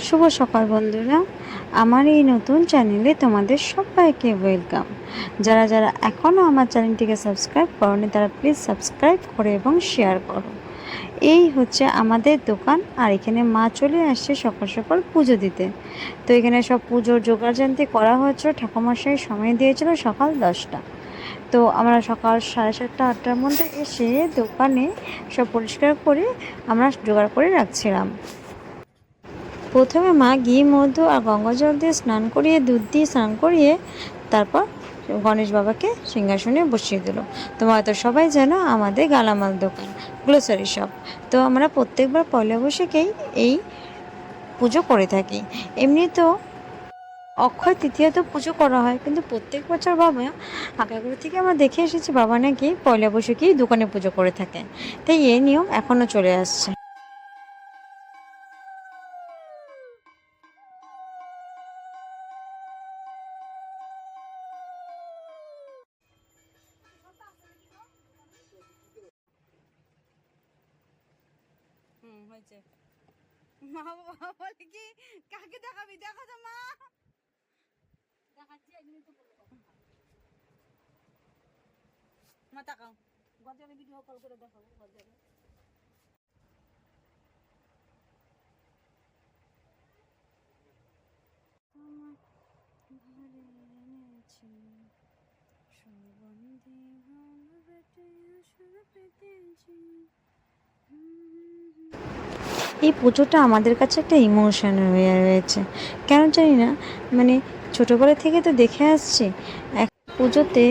শুভ সকাল বন্ধুরা, আমার এই নতুন চ্যানেলে তোমাদের সবাইকে ওয়েলকাম। যারা যারা এখনও আমার চ্যানেলটিকে সাবস্ক্রাইব করোনি তারা প্লিজ সাবস্ক্রাইব করো এবং শেয়ার করো। এই হচ্ছে আমাদের দোকান, আর এখানে মা চলে আসছে সকাল সকাল পুজো দিতে। তো এখানে সব পুজোর জোগাড়যন্ত্র করা হয়েছিল, ঠাকুরমশাই সময় দিয়েছিল সকাল 10টা। তো আমরা সকাল 7:30-8টার মধ্যে এসে দোকানে সব পরিষ্কার করে আমরা জোগাড় করে রাখছিলাম। প্রথমে মা ঘি মধু আর গঙ্গা জল দিয়ে স্নান করিয়ে, দুধ দিয়ে স্নান করিয়ে তারপর গণেশ বাবাকে সিংহাসনে বসিয়ে দিল। তোমরা হয়তো সবাই জানো আমাদের গালামাল দোকান, গ্লোসারি শপ। তো আমরা প্রত্যেকবার পয়লা বৈশাখেই এই পুজো করে থাকি। এমনি তো অক্ষয় তৃতীয়াতে পুজো করা হয়, কিন্তু প্রত্যেক বছর বাবা আগাগোড়া থেকে আমরা দেখে এসেছি বাবা নাকি পয়লা বৈশাখেই দোকানে পুজো করে থাকে। তাই এই নিয়ম এখনও চলে আসছে। হয়েছে। মা বাবা বলে কি কাকে দেখাবি, দেখো তো মা দেখাচ্ছি। মা তাকাও, গজারে ভিডিও কল করে দেখাবো। গজারে এই পুজোটা আমাদের কাছে একটা ইমোশন হয়ে রয়েছে, কেন জানি না। মানে ছোটোবেলা থেকে তো দেখে আসছি, এক পুজোতে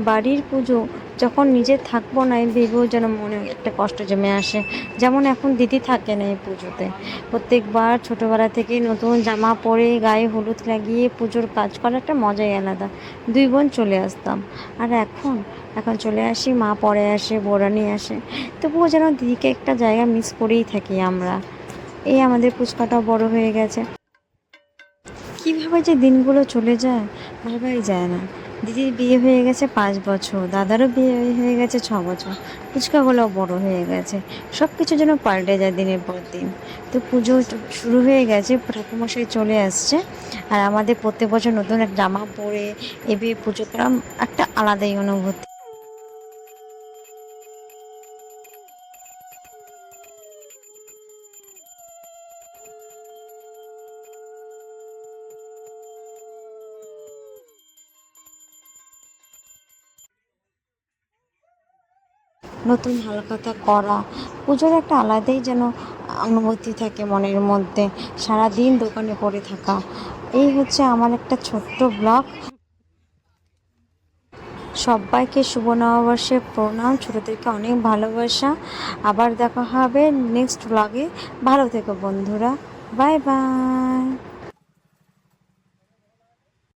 বাড়ির পুজো যখন নিজে থাকবো না ভেবেও যেন মনে একটা কষ্ট জমে আসে। যেমন এখন দিদি থাকে না এই পুজোতে, প্রত্যেকবার ছোটোবেলা থেকে নতুন জামা পরে গায়ে হলুদ লাগিয়ে পুজোর কাজ করার একটা মজাই আলাদা। দুই বোন চলে আসতাম, আর এখন এখন চলে আসি, মা পরে আসে, বোরা নিয়ে আসে, তবুও যেন দিদিকে একটা জায়গা মিস করেই থাকি আমরা। এই আমাদের ফুচকাটাও বড় হয়ে গেছে। কীভাবে যে দিনগুলো চলে যায় ভাবাই যায় না। দিদির বিয়ে হয়ে গেছে 5 বছর, দাদারও বিয়ে হয়ে গেছে 6 বছর, ফুচকাগুলোও বড় হয়ে গেছে। সব কিছু যেন পাল্টে যায় দিনের পর দিন। তো পুজো শুরু হয়ে গেছে, ঠাকুরমশাই চলে আসছে, আর আমাদের প্রত্যেক বছর নতুন এক জামা পরে এবে পুজো করা একটা আলাদাই অনুভূতি। নতুন হালখাতা করা, পুজোর একটা আলাদাই যেন অনুভূতি থাকে মনের মধ্যে, সারাদিন দোকানে পড়ে থাকা। এই হচ্ছে আমার একটা ছোট্ট ব্লগ। সবাইকে শুভ নববর্ষের প্রণাম, ছোটোদেরকে অনেক ভালোবাসা। আবার দেখা হবে নেক্সট ব্লগে। ভালো থেকো বন্ধুরা, বাই বাই।